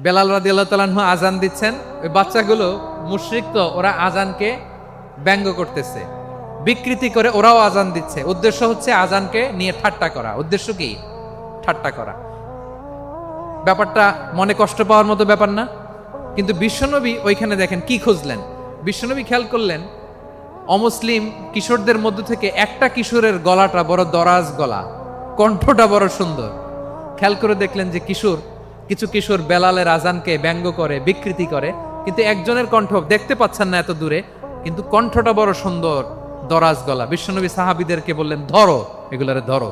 বেলাল রাদিয়াল্লাহু তাআলা আনহু আজান দিচ্ছেন, ওই বাচ্চাগুলো মুশরিক, তো ওরা আজানকে ব্যঙ্গ করতেছে, বিকৃতি করে ওরাও আজান দিচ্ছে। উদ্দেশ্য হচ্ছে আজানকে নিয়ে ঠাট্টা করা। উদ্দেশ্য কি? ঠাট্টা করা। ব্যাপারটা মনে কষ্ট পাওয়ার মতো ব্যাপার না? কিন্তু বিশ্বনবী ওইখানে দেখেন কি খুঁজলেন। বিশ্বনবী খেয়াল করলেন অমুসলিম কিশোরদের মধ্য থেকে একটা কিশোরের গলাটা বড় দরাজ গলা, কণ্ঠটা বড় সুন্দর। খেয়াল করে দেখলেন যে কিছু কিশোর বেলালের আজানকে ব্যঙ্গ করে, বিকৃতি করে, কিন্তু একজনের কণ্ঠ দেখতে পাচ্ছেন না এত দূরে, কিন্তু কণ্ঠটা বড় সুন্দর, দরাজ গলা। বিশ্বনবী সাহাবীদেরকে বললেন, ধরো এগুলারে, ধরো।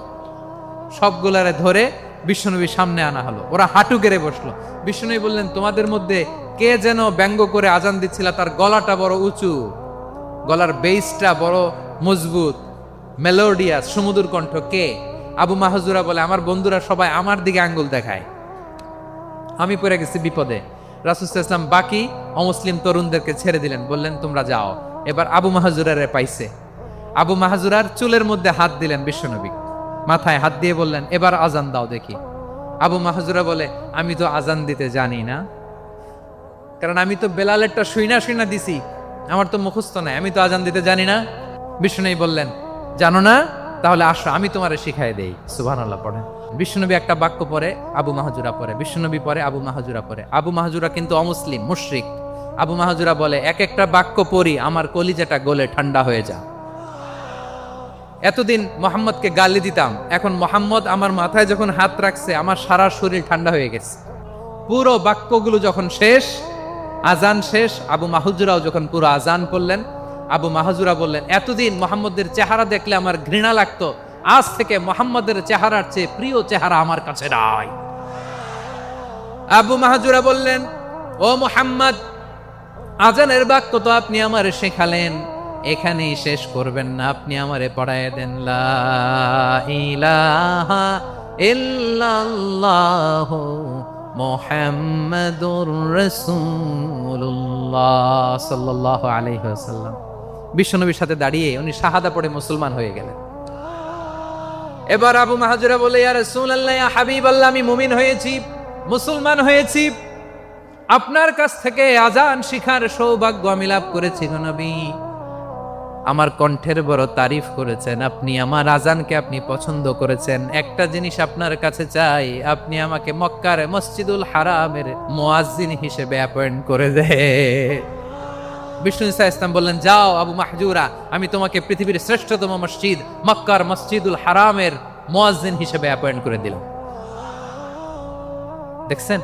সবগুলারে ধরে বিশ্বনবীর সামনে আনা হলো। ওরা হাঁটু গেড়ে বসলো। বিশ্বনবী বললেন, তোমাদের মধ্যে কে যেন ব্যঙ্গ করে আজান দিচ্ছিল, তার গলাটা বড় উঁচু, গলার বেসটা বড় মজবুত, মেলোডিয়াস, সুমধুর কণ্ঠ। কে? আবু মাহজুরা বলে, আমার বন্ধুরা সবাই আমার দিকে আঙ্গুল দেখায়, আমি পড়ে গেছি বিপদে। রাসূল সাল্লাল্লাহু আলাইহি ওয়াসাল্লাম বাকি অমুসলিম তরুণদেরকে ছেড়ে দিলেন, বললেন তোমরা যাও। এবার আবু মাহজুরারে পাইছে। আবু মাহজুরার চুলের মধ্যে হাত দিলেন বিশ্বনবী, মাথায় হাত দিয়ে বললেন, এবার আজান দাও দেখি। আবু মাহজুরা বলে, আমি তো আজান দিতে জানি না, কারণ আমি তো বেলালেরটা শুইনা দিছি, আমার তো মুখস্থ নাই, আমি তো আজান দিতে জানি না। বিশ্বনবী বললেন, জানো না? তাহলে আসো, আমি তোমারে শিখাই দেই। সুবহানাল্লাহ পড়েন। বিশ্বনবী একটা বাক্য পড়ে, আবু মাহজুরা পড়ে, বিশ্বনবী পড়ে, আবু মাহজুরা পড়ে। আবু মাহজুরা কিন্তু অমুসলিম, মুশরিক। আবু মাহজুরা বলে, এক একটা বাক্য পড়ি আমার কলিজাটা গলে ঠান্ডা হয়ে যায়। এতদিন মোহাম্মদকে গালি দিতাম, এখন মোহাম্মদ আমার মাথায় যখন হাত রাখছে আমার সারা শরীর ঠান্ডা হয়ে গেছে। পুরো বাক্যগুলো যখন শেষ, আজান শেষ, আবু মাহজুরাও যখন পুরো আজান করলেন, আবু মাহজুরা বললেন, এতদিন মোহাম্মদের চেহারা দেখলে আমার ঘৃণা লাগতো, আজ থেকে মোহাম্মদের চেহারার চেয়ে প্রিয় চেহারা আমার কাছে নাই। আবু মাহজুরা বললেন, ও মুহাম্মদ, আজানের বাক্য তো আপনি আমারে শেখালেন, এখানেই শেষ করবেন না, আপনি আমারে পড়ায় দেন, লা ইলাহা ইল্লাল্লাহু মুহাম্মাদুর রাসূলুল্লাহ সাল্লাল্লাহু আলাইহি ওয়াসাল্লাম। বিশ্বনবীর সাথে দাঁড়িয়ে উনি শাহাদা পড়ে মুসলমান হয়ে গেলেন। এবার আবু মাহজুরা বলে, ইয়া রাসূলুল্লাহ, ইয়া হাবিবাল্লাহ, আমি মুমিন হয়েছি, মুসলমান হয়েছি, আপনার কাছ থেকে আজান শিখার সৌভাগ্য আমি লাভ করেছি গো নবী। আমার কণ্ঠের বড় তারিফ করেছেন আপনি, আমার আজানকে আপনি পছন্দ করেছেন। একটা জিনিস আপনার কাছে চাই, আপনি আমাকে মক্কার মসজিদুল হারামের মুয়াজ্জিন হিসেবে অ্যাপয়েন্ট করে দেন। বিষ্ণু ঈসা ইসলাম বললেন, যাও আবু মাহজুরা, আমি তোমাকে পৃথিবীর শ্রেষ্ঠতম মসজিদ মক্কার মসজিদুল হারামের মুয়াজ্জিন হিসেবে অ্যাপয়েন্ট করে দিলাম। দেখছেন